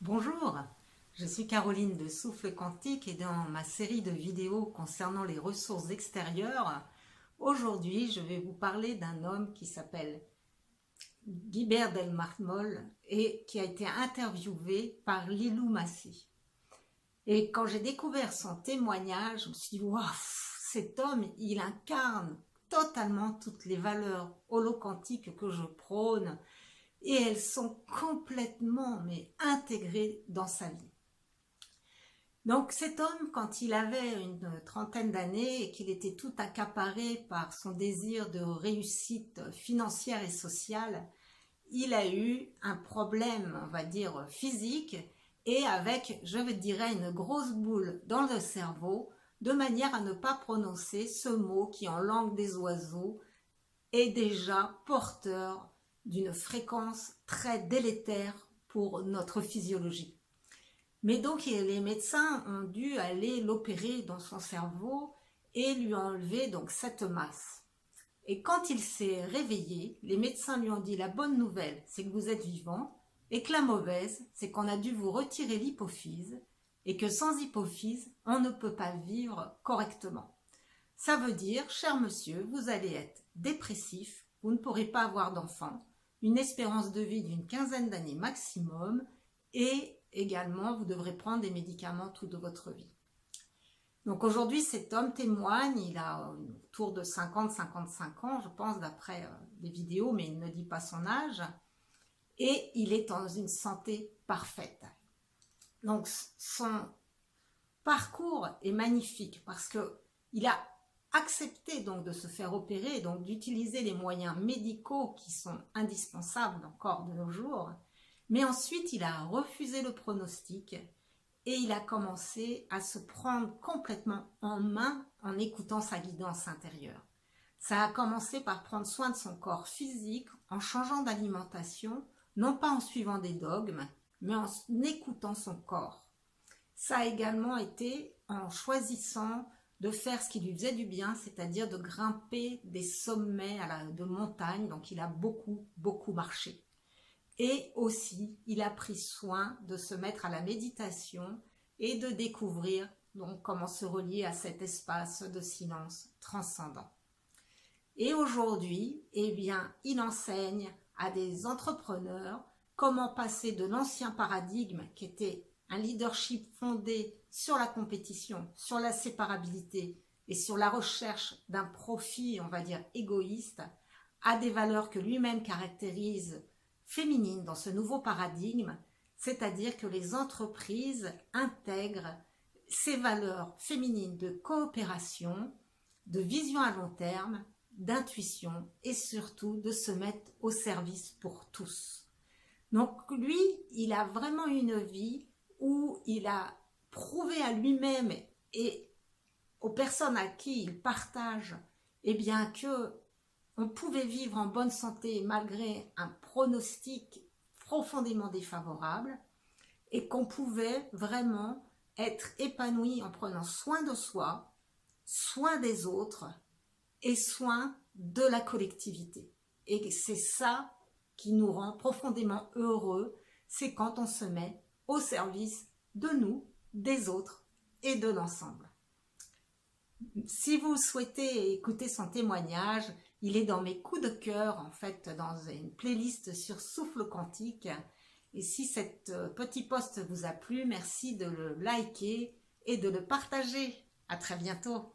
Bonjour, je suis Caroline de Souffle Quantique et dans ma série de vidéos concernant les ressources extérieures, aujourd'hui je vais vous parler d'un homme qui s'appelle Guibert del Mármol et qui a été interviewé par Lilou Massi. Et quand j'ai découvert son témoignage, je me suis dit, waouh, cet homme, il incarne totalement toutes les valeurs holoquantiques que je prône et elles sont complètement intégrées dans sa vie. Donc cet homme, quand il avait une trentaine d'années et qu'il était tout accaparé par son désir de réussite financière et sociale, il a eu un problème, on va dire, physique et avec, je dirais, une grosse boule dans le cerveau, de manière à ne pas prononcer ce mot qui, en langue des oiseaux, est déjà porteur d'une fréquence très délétère pour notre physiologie. Mais donc les médecins ont dû aller l'opérer dans son cerveau et lui enlever donc cette masse. Et quand il s'est réveillé, les médecins lui ont dit la bonne nouvelle, c'est que vous êtes vivant, et que la mauvaise, c'est qu'on a dû vous retirer l'hypophyse et que sans hypophyse, on ne peut pas vivre correctement. Ça veut dire, cher monsieur, vous allez être dépressif, vous ne pourrez pas avoir d'enfants, une espérance de vie d'une quinzaine d'années maximum et également vous devrez prendre des médicaments toute votre vie. Donc aujourd'hui cet homme témoigne, il a autour de 50-55 ans je pense d'après les vidéos, mais il ne dit pas son âge et il est dans une santé parfaite. Donc son parcours est magnifique parce qu'il a accepté donc de se faire opérer, donc d'utiliser les moyens médicaux qui sont indispensables encore de nos jours, mais ensuite il a refusé le pronostic et il a commencé à se prendre complètement en main en écoutant sa guidance intérieure. Ça a commencé par prendre soin de son corps physique en changeant d'alimentation, non pas en suivant des dogmes, mais en écoutant son corps. Ça a également été en choisissant de faire ce qui lui faisait du bien, c'est-à-dire de grimper des sommets de montagne, donc il a beaucoup marché. Et aussi, il a pris soin de se mettre à la méditation et de découvrir donc comment se relier à cet espace de silence transcendant. Et aujourd'hui, eh bien, il enseigne à des entrepreneurs comment passer de l'ancien paradigme qui était un leadership fondé sur la compétition, sur la séparabilité et sur la recherche d'un profit, on va dire, égoïste, à des valeurs que lui-même caractérise féminines dans ce nouveau paradigme, c'est-à-dire que les entreprises intègrent ces valeurs féminines de coopération, de vision à long terme, d'intuition et surtout de se mettre au service pour tous. Donc lui, il a vraiment une vie où il a prouvé à lui-même et aux personnes à qui il partage eh bien, que on pouvait vivre en bonne santé malgré un pronostic profondément défavorable et qu'on pouvait vraiment être épanoui en prenant soin de soi, soin des autres et soin de la collectivité. Et c'est ça qui nous rend profondément heureux, c'est quand on se met au service de nous, des autres et de l'ensemble. Si vous souhaitez écouter son témoignage, il est dans mes coups de cœur, en fait, dans une playlist sur Souffle Quantique. Et si cet petit post vous a plu, merci de le liker et de le partager. À très bientôt.